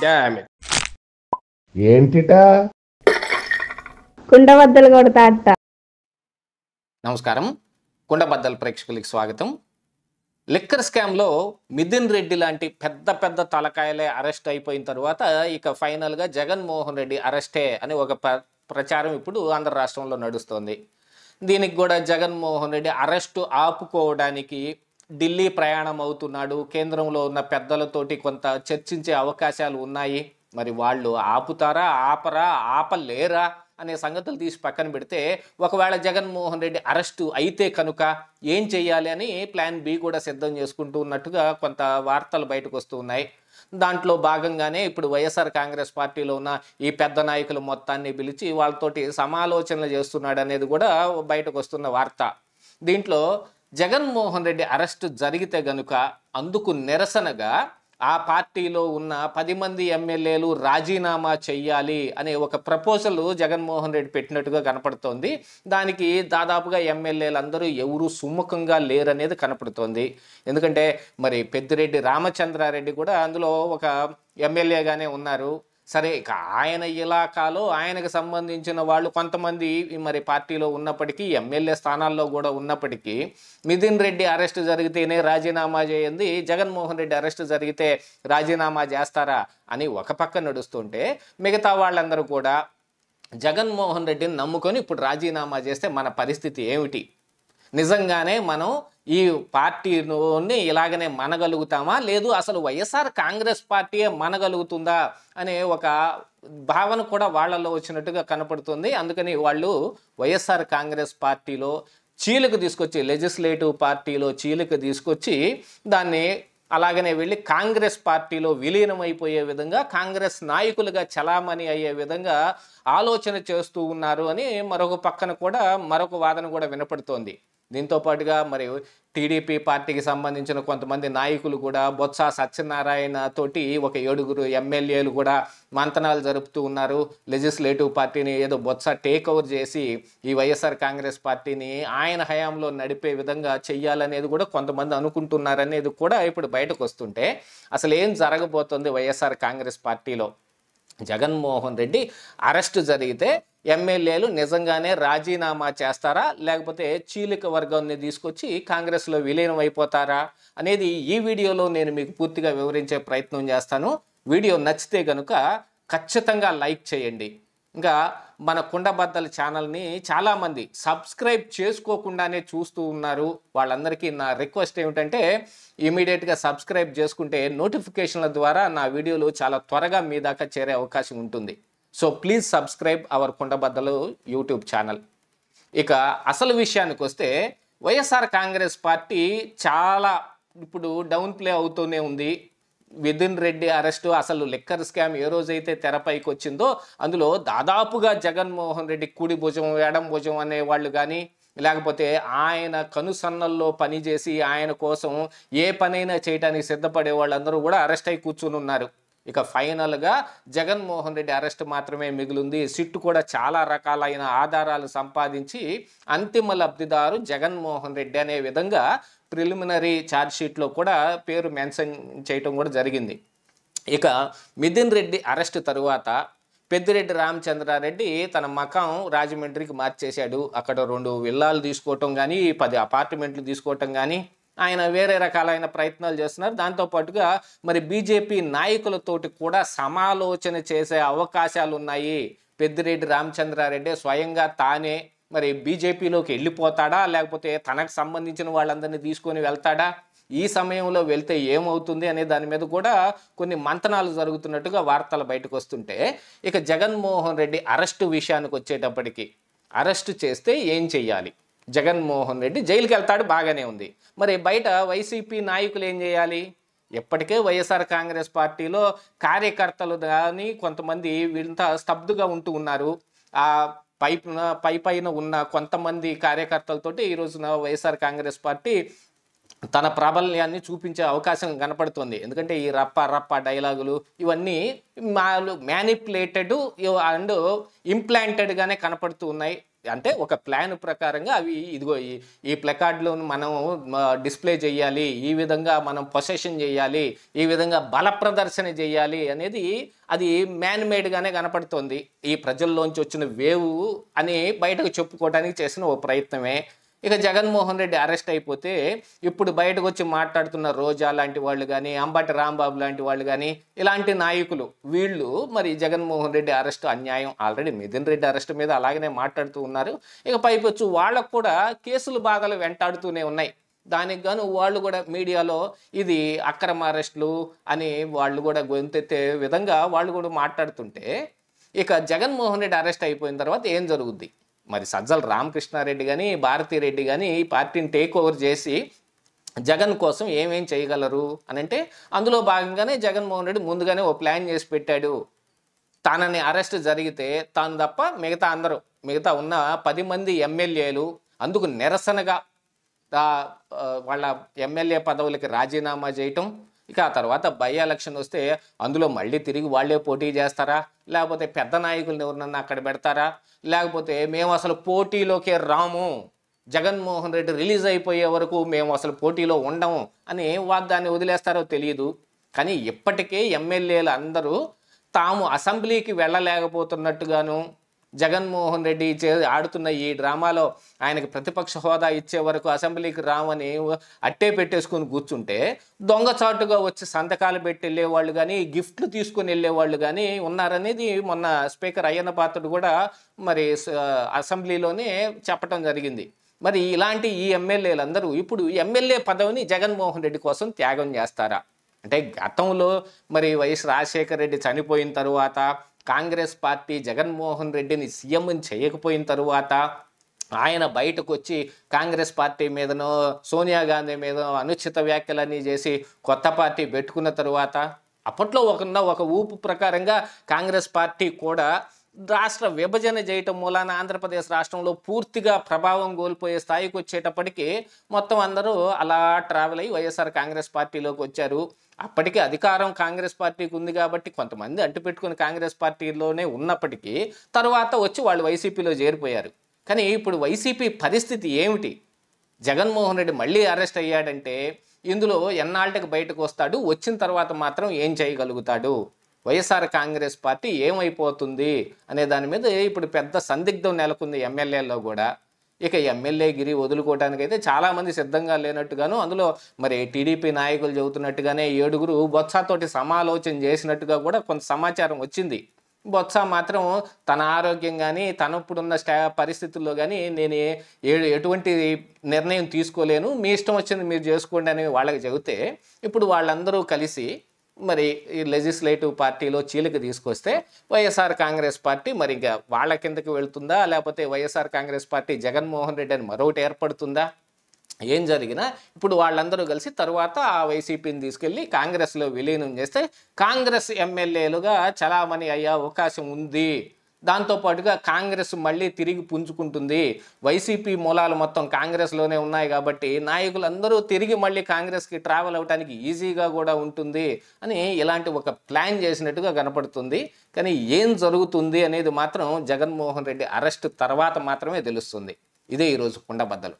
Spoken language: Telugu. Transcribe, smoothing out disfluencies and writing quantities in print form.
Damn it. ఏంటిటా కుండబద్దలు కొడతా అట్ట. నమస్కారం, కుండబద్దల ప్రేక్షకులకి స్వాగతం. లిక్కర్ స్కామ్లో మిథున్ రెడ్డి లాంటి పెద్ద పెద్ద తలకాయలే అరెస్ట్ అయిపోయిన తర్వాత ఇక ఫైనల్గా జగన్మోహన్ రెడ్డి అరెస్టే అని ఒక ప్రచారం ఇప్పుడు ఆంధ్ర రాష్ట్రంలో నడుస్తోంది. దీనికి కూడా జగన్మోహన్ రెడ్డి అరెస్టు ఆపుకోవడానికి ఢిల్లీ ప్రయాణం అవుతున్నాడు. కేంద్రంలో ఉన్న పెద్దలతోటి కొంత చర్చించే అవకాశాలు ఉన్నాయి. మరి వాళ్ళు ఆపుతారా, ఆపరా, ఆపలేరా అనే సంగతులు తీసి పక్కన పెడితే, ఒకవేళ జగన్మోహన్ రెడ్డి అరెస్టు అయితే కనుక ఏం చెయ్యాలి అని ప్లాన్ బి కూడా సిద్ధం చేసుకుంటూ ఉన్నట్టుగా కొంత వార్తలు బయటకు వస్తూ ఉన్నాయి. దాంట్లో భాగంగానే ఇప్పుడు వైఎస్ఆర్ కాంగ్రెస్ పార్టీలో ఉన్న ఈ పెద్ద నాయకులు మొత్తాన్ని పిలిచి వాళ్ళతోటి సమాలోచనలు చేస్తున్నాడు అనేది కూడా బయటకు వస్తున్న వార్త. దీంట్లో జగన్మోహన్ రెడ్డి అరెస్టు జరిగితే గనుక అందుకు నిరసనగా ఆ పార్టీలో ఉన్న 10 మంది ఎమ్మెల్యేలు రాజీనామా చెయ్యాలి అనే ఒక ప్రపోజల్ జగన్మోహన్ రెడ్డి పెట్టినట్టుగా కనపడుతోంది. దానికి దాదాపుగా ఎమ్మెల్యేలందరూ ఎవరు సుముఖంగా లేరనేది కనపడుతోంది. ఎందుకంటే మరి పెద్దిరెడ్డి రామచంద్రారెడ్డి కూడా అందులో ఒక ఎమ్మెల్యేగానే ఉన్నారు. సరే, ఇక ఆయన ఇలాకాలో ఆయనకు సంబంధించిన వాళ్ళు కొంతమంది మరి పార్టీలో ఉన్నప్పటికీ, ఎమ్మెల్యే స్థానాల్లో కూడా ఉన్నప్పటికీ, మిథున్ రెడ్డి అరెస్ట్ జరిగితేనే రాజీనామా చేయండి, జగన్మోహన్ రెడ్డి అరెస్ట్ జరిగితే రాజీనామా చేస్తారా అని ఒక పక్క నడుస్తుంటే, మిగతా వాళ్ళందరూ కూడా జగన్మోహన్ రెడ్డిని నమ్ముకొని ఇప్పుడు రాజీనామా చేస్తే మన పరిస్థితి ఏమిటి, నిజంగానే మనం ఈ పార్టీని ఇలాగనే మనగలుగుతామా, లేదు అసలు వైఎస్ఆర్ కాంగ్రెస్ పార్టీయే మనగలుగుతుందా అనే ఒక భావన కూడా వాళ్ళల్లో వచ్చినట్టుగా కనపడుతుంది. అందుకని వాళ్ళు వైఎస్ఆర్ కాంగ్రెస్ పార్టీలో చీలిక తీసుకొచ్చి, లెజిస్లేటివ్ పార్టీలో చీలిక తీసుకొచ్చి దాన్ని అలాగనే వెళ్ళి కాంగ్రెస్ పార్టీలో విలీనమైపోయే విధంగా, కాంగ్రెస్ నాయకులుగా చలామణి అయ్యే విధంగా ఆలోచన చేస్తూ ఉన్నారు అని మరొక పక్కన కూడా మరొక వాదన కూడా వినపడుతోంది. దీంతో పాటుగా మరి టీడీపీ పార్టీకి సంబంధించిన కొంతమంది నాయకులు కూడా బొత్స సత్యనారాయణ తోటి ఒక 7 ఎమ్మెల్యేలు కూడా మంతనాలు జరుపుతూ ఉన్నారు. లెజిస్లేటివ్ పార్టీని ఏదో బొత్స టేక్ ఓవర్ చేసి ఈ వైఎస్ఆర్ కాంగ్రెస్ పార్టీని ఆయన హయాంలో నడిపే విధంగా చెయ్యాలనేది కూడా కొంతమంది అనుకుంటున్నారనేది కూడా ఇప్పుడు బయటకు వస్తుంటే, అసలు ఏం జరగబోతుంది వైఎస్ఆర్ కాంగ్రెస్ పార్టీలో? జగన్మోహన్ రెడ్డి అరెస్టు జరిగితే ఎమ్మెల్యేలు నిజంగానే రాజీనామా చేస్తారా, లేకపోతే చీలిక వర్గాన్ని తీసుకొచ్చి కాంగ్రెస్లో విలీనం అయిపోతారా అనేది ఈ వీడియోలో నేను మీకు పూర్తిగా వివరించే ప్రయత్నం చేస్తాను. వీడియో నచ్చితే కనుక ఖచ్చితంగా లైక్ చేయండి. ఇంకా మన కుండబద్దల ఛానల్ని చాలామంది సబ్స్క్రైబ్ చేసుకోకుండానే చూస్తూ ఉన్నారు. వాళ్ళందరికీ నా రిక్వెస్ట్ ఏమిటంటే, ఇమీడియట్గా సబ్స్క్రైబ్ చేసుకుంటే నోటిఫికేషన్ల ద్వారా నా వీడియోలు చాలా త్వరగా మీ దాకా చేరే అవకాశం ఉంటుంది. So please subscribe our Kundabaddalu YouTube channel. ఇక అసలు విషయానికి వస్తే, వైఎస్ఆర్ కాంగ్రెస్ పార్టీ చాలా ఇప్పుడు డౌన్ ప్లే అవుతూనే ఉంది. మిథున్ రెడ్డి అరెస్టు, అసలు లిక్కర్ స్కామ్ ఏ రోజైతే తెరపైకి వచ్చిందో అందులో దాదాపుగా జగన్మోహన్ రెడ్డి కుడి భుజం, ఎడం భుజం అనేవాళ్ళు కానీ, లేకపోతే ఆయన కనుసన్నల్లో పనిచేసి ఆయన కోసం ఏ పనైనా చేయడానికి సిద్ధపడే వాళ్ళందరూ కూడా అరెస్ట్ అయి కూర్చుని ఉన్నారు. ఇక ఫైనల్గా జగన్మోహన్ రెడ్డి అరెస్ట్ మాత్రమే మిగిలింది. సిట్టు కూడా చాలా రకాలైన ఆధారాలు సంపాదించి అంతిమ లబ్ధిదారు జగన్మోహన్ రెడ్డి అనే విధంగా ప్రిలిమినరీ ఛార్జ్షీట్లో కూడా పేరు మెన్షన్ చేయటం కూడా జరిగింది. ఇక మిథున్ రెడ్డి అరెస్ట్ తరువాత పెద్దిరెడ్డి రామచంద్రారెడ్డి తన మకాం రాజమండ్రికి మార్చేశాడు. అక్కడ 2 విల్లాలు తీసుకోవటం కానీ, 10 అపార్ట్మెంట్లు తీసుకోవటం కానీ ఆయన వేరే రకాలైన ప్రయత్నాలు చేస్తున్నారు. దాంతోపాటుగా మరి బీజేపీ నాయకులతోటి కూడా సమాలోచన చేసే అవకాశాలు ఉన్నాయి. పెద్దిరెడ్డి రామచంద్రారెడ్డి స్వయంగా తానే మరి బీజేపీలోకి వెళ్ళిపోతాడా, లేకపోతే తనకు సంబంధించిన వాళ్ళందరినీ తీసుకొని వెళ్తాడా, ఈ సమయంలో వెళ్తే ఏమవుతుంది అనే దాని మీద కూడా కొన్ని మంతనాలు జరుగుతున్నట్టుగా వార్తలు బయటకు వస్తుంటే, ఇక జగన్మోహన్ రెడ్డి అరెస్టు విషయానికి వచ్చేటప్పటికి, అరెస్టు చేస్తే ఏం చెయ్యాలి? జగన్మోహన్ రెడ్డి జైలుకి వెళ్తాడు, బాగానే ఉంది. మరి బయట వైసీపీ నాయకులు ఏం చేయాలి? ఎప్పటికే వైఎస్ఆర్ కాంగ్రెస్ పార్టీలో కార్యకర్తలు కానీ కొంతమంది వీళ్ళంతా స్తబ్దుగా ఉంటూ ఉన్నారు. ఆ పైన ఉన్న కొంతమంది కార్యకర్తలతోటి ఈ రోజున వైఎస్ఆర్ కాంగ్రెస్ పార్టీ తన ప్రాబల్యాన్ని చూపించే అవకాశం కనపడుతుంది. ఎందుకంటే ఈ రప్ప డైలాగులు ఇవన్నీ మ్యానిపులేటెడ్ అండ్ ఇంప్లాంటెడ్గానే కనపడుతూ ఉన్నాయి. అంటే ఒక ప్లాన్ ప్రకారంగా అవి ఇదిగో ఈ ప్లకార్డులను మనం డిస్ప్లే చేయాలి, ఈ విధంగా మనం పొసెషన్ చేయాలి, ఈ విధంగా బల ప్రదర్శన చేయాలి అనేది అది మ్యాన్ మేడ్గానే కనపడుతోంది. ఈ ప్రజల్లోంచి వచ్చిన వేవ్ అని బయటకు చెప్పుకోవడానికి చేసిన ఓ ప్రయత్నమే. ఇక జగన్మోహన్ రెడ్డి అరెస్ట్ అయిపోతే ఇప్పుడు బయటకు వచ్చి మాట్లాడుతున్న రోజా లాంటి వాళ్ళు కానీ, అంబటి రాంబాబు లాంటి వాళ్ళు కానీ, ఇలాంటి నాయకులు వీళ్ళు మరి జగన్మోహన్ రెడ్డి అరెస్ట్ అన్యాయం, ఆల్రెడీ మిథున్ రెడ్డి అరెస్ట్ మీద అలాగనే మాట్లాడుతూ ఉన్నారు. ఇక పైపొచ్చు వాళ్ళకు కూడా కేసులు బాధలు వెంటాడుతూనే ఉన్నాయి. దానికి గాను వాళ్ళు కూడా మీడియాలో ఇది అక్రమ అరెస్టులు అని వాళ్ళు కూడా గొంతెత్తే విధంగా వాళ్ళు కూడా మాట్లాడుతుంటే, ఇక జగన్మోహన్ రెడ్డి అరెస్ట్ అయిపోయిన తర్వాత ఏం జరుగుద్ది? మరి సజ్జల రామకృష్ణారెడ్డి కానీ, భారతిరెడ్డి కానీ ఈ పార్టీని టేక్ ఓవర్ చేసి జగన్ కోసం ఏమేం చేయగలరు అని అంటే, అందులో భాగంగానే జగన్మోహన్ రెడ్డి ముందుగానే ఓ ప్లాన్ చేసి పెట్టాడు. తనని అరెస్ట్ జరిగితే తాను తప్ప మిగతా ఉన్న 10 మంది ఎమ్మెల్యేలు అందుకు నిరసనగా వాళ్ళ ఎమ్మెల్యే పదవులకి రాజీనామా చేయటం, ఇక ఆ తర్వాత బై ఎలక్షన్ వస్తే అందులో మళ్ళీ తిరిగి వాళ్ళే పోటీ చేస్తారా, లేకపోతే పెద్ద నాయకులను ఎవరినన్నా అక్కడ పెడతారా, లేకపోతే మేము అసలు పోటీలోకే రాము, జగన్మోహన్ రెడ్డి రిలీజ్ అయిపోయే వరకు మేము అసలు పోటీలో ఉండము అని వాగ్దాన్ని వదిలేస్తారో తెలియదు. కానీ ఇప్పటికే ఎమ్మెల్యేలు అందరూ తాము అసెంబ్లీకి వెళ్ళలేకపోతున్నట్టుగాను, జగన్మోహన్ రెడ్డి ఆడుతున్న ఈ డ్రామాలో ఆయనకి ప్రతిపక్ష హోదా ఇచ్చే వరకు అసెంబ్లీకి రామని అట్టే పెట్టేసుకుని కూర్చుంటే, దొంగచాటుగా వచ్చి సంతకాలు పెట్టి వెళ్ళేవాళ్ళు కానీ, గిఫ్ట్లు తీసుకుని వెళ్ళేవాళ్ళు కానీ ఉన్నారనేది మొన్న స్పీకర్ అయ్యన్న పాత్రుడు కూడా మరి అసెంబ్లీలోనే చెప్పడం జరిగింది. మరి ఇలాంటి ఈ ఎమ్మెల్యేలందరూ ఇప్పుడు ఎమ్మెల్యే పదవిని జగన్మోహన్ రెడ్డి కోసం త్యాగం చేస్తారా? అంటే గతంలో మరి వైఎస్ రాజశేఖర రెడ్డి చనిపోయిన తరువాత కాంగ్రెస్ పార్టీ జగన్మోహన్ రెడ్డిని సీఎంని చేయకపోయిన తరువాత ఆయన బయటకు వచ్చి కాంగ్రెస్ పార్టీ మీదనో సోనియా గాంధీ మీదనో అనుచిత వ్యాఖ్యలన్నీ చేసి కొత్త పార్టీ పెట్టుకున్న తరువాత అప్పట్లో ఒక ఊపు ప్రకారంగా కాంగ్రెస్ పార్టీ కూడా రాష్ట్ర విభజన చేయటం మూలాన ఆంధ్రప్రదేశ్ రాష్ట్రంలో పూర్తిగా ప్రభావం కోల్పోయే స్థాయికి వచ్చేటప్పటికి మొత్తం అందరూ అలా ట్రావెల్ అయ్యి వైఎస్ఆర్ కాంగ్రెస్ పార్టీలోకి వచ్చారు. అప్పటికే అధికారం కాంగ్రెస్ పార్టీకి ఉంది కాబట్టి కొంతమంది అంటుపెట్టుకుని కాంగ్రెస్ పార్టీలోనే ఉన్నప్పటికీ తర్వాత వచ్చి వాళ్ళు వైసీపీలో చేరిపోయారు. కానీ ఇప్పుడు వైసీపీ పరిస్థితి ఏమిటి? జగన్మోహన్ రెడ్డి మళ్ళీ అరెస్ట్ అయ్యాడంటే ఇందులో ఎన్నాళ్ళకి బయటకు వస్తాడు, వచ్చిన తర్వాత మాత్రం ఏం చేయగలుగుతాడు, వైఎస్ఆర్ కాంగ్రెస్ పార్టీ ఏమైపోతుంది అనే దాని మీద ఇప్పుడు పెద్ద సందిగ్ధం నెలకొంది ఎమ్మెల్యేల్లో కూడా. ఇక ఎమ్మెల్యే గిరి వదులుకోవడానికైతే చాలామంది సిద్ధంగా లేనట్టుగాను, అందులో మరి టీడీపీ నాయకులు చెబుతున్నట్టుగానే 7 బొత్సతోటి సమాలోచన చేసినట్టుగా కూడా కొంత సమాచారం వచ్చింది. బొత్స మాత్రం తన ఆరోగ్యం కానీ తను ఇప్పుడున్న పరిస్థితుల్లో కానీ నేను ఎటువంటి నిర్ణయం తీసుకోలేను, మీ ఇష్టం వచ్చింది మీరు చేసుకోండి అని వాళ్ళకి చెబితే, ఇప్పుడు వాళ్ళందరూ కలిసి మరి ఈ లెజిస్లేటివ్ పార్టీలో చీలిక తీసుకొస్తే వైఎస్ఆర్ కాంగ్రెస్ పార్టీ మరి ఇంకా వాళ్ళ కిందకి వెళ్తుందా, లేకపోతే వైఎస్ఆర్ కాంగ్రెస్ పార్టీ జగన్మోహన్ రెడ్డి అని మరొకటి ఏర్పడుతుందా? ఏం జరిగినా ఇప్పుడు వాళ్ళందరూ కలిసి తరువాత ఆ వైసీపీని తీసుకెళ్ళి కాంగ్రెస్లో విలీనం చేస్తే కాంగ్రెస్ ఎమ్మెల్యేలుగా చలామణి అయ్యే అవకాశం ఉంది. దాంతోపాటుగా కాంగ్రెస్ మళ్ళీ తిరిగి పుంజుకుంటుంది. వైసీపీ మూలాలు మొత్తం కాంగ్రెస్లోనే ఉన్నాయి కాబట్టి నాయకులందరూ తిరిగి మళ్ళీ కాంగ్రెస్కి ట్రావెల్ అవడానికి ఈజీగా కూడా ఉంటుంది అని ఇలాంటి ఒక ప్లాన్ చేసినట్టుగా కనపడుతుంది. కానీ ఏం జరుగుతుంది అనేది మాత్రం జగన్మోహన్ రెడ్డి అరెస్ట్ తర్వాత మాత్రమే తెలుస్తుంది. ఇదే ఈరోజు కుండబద్దలు.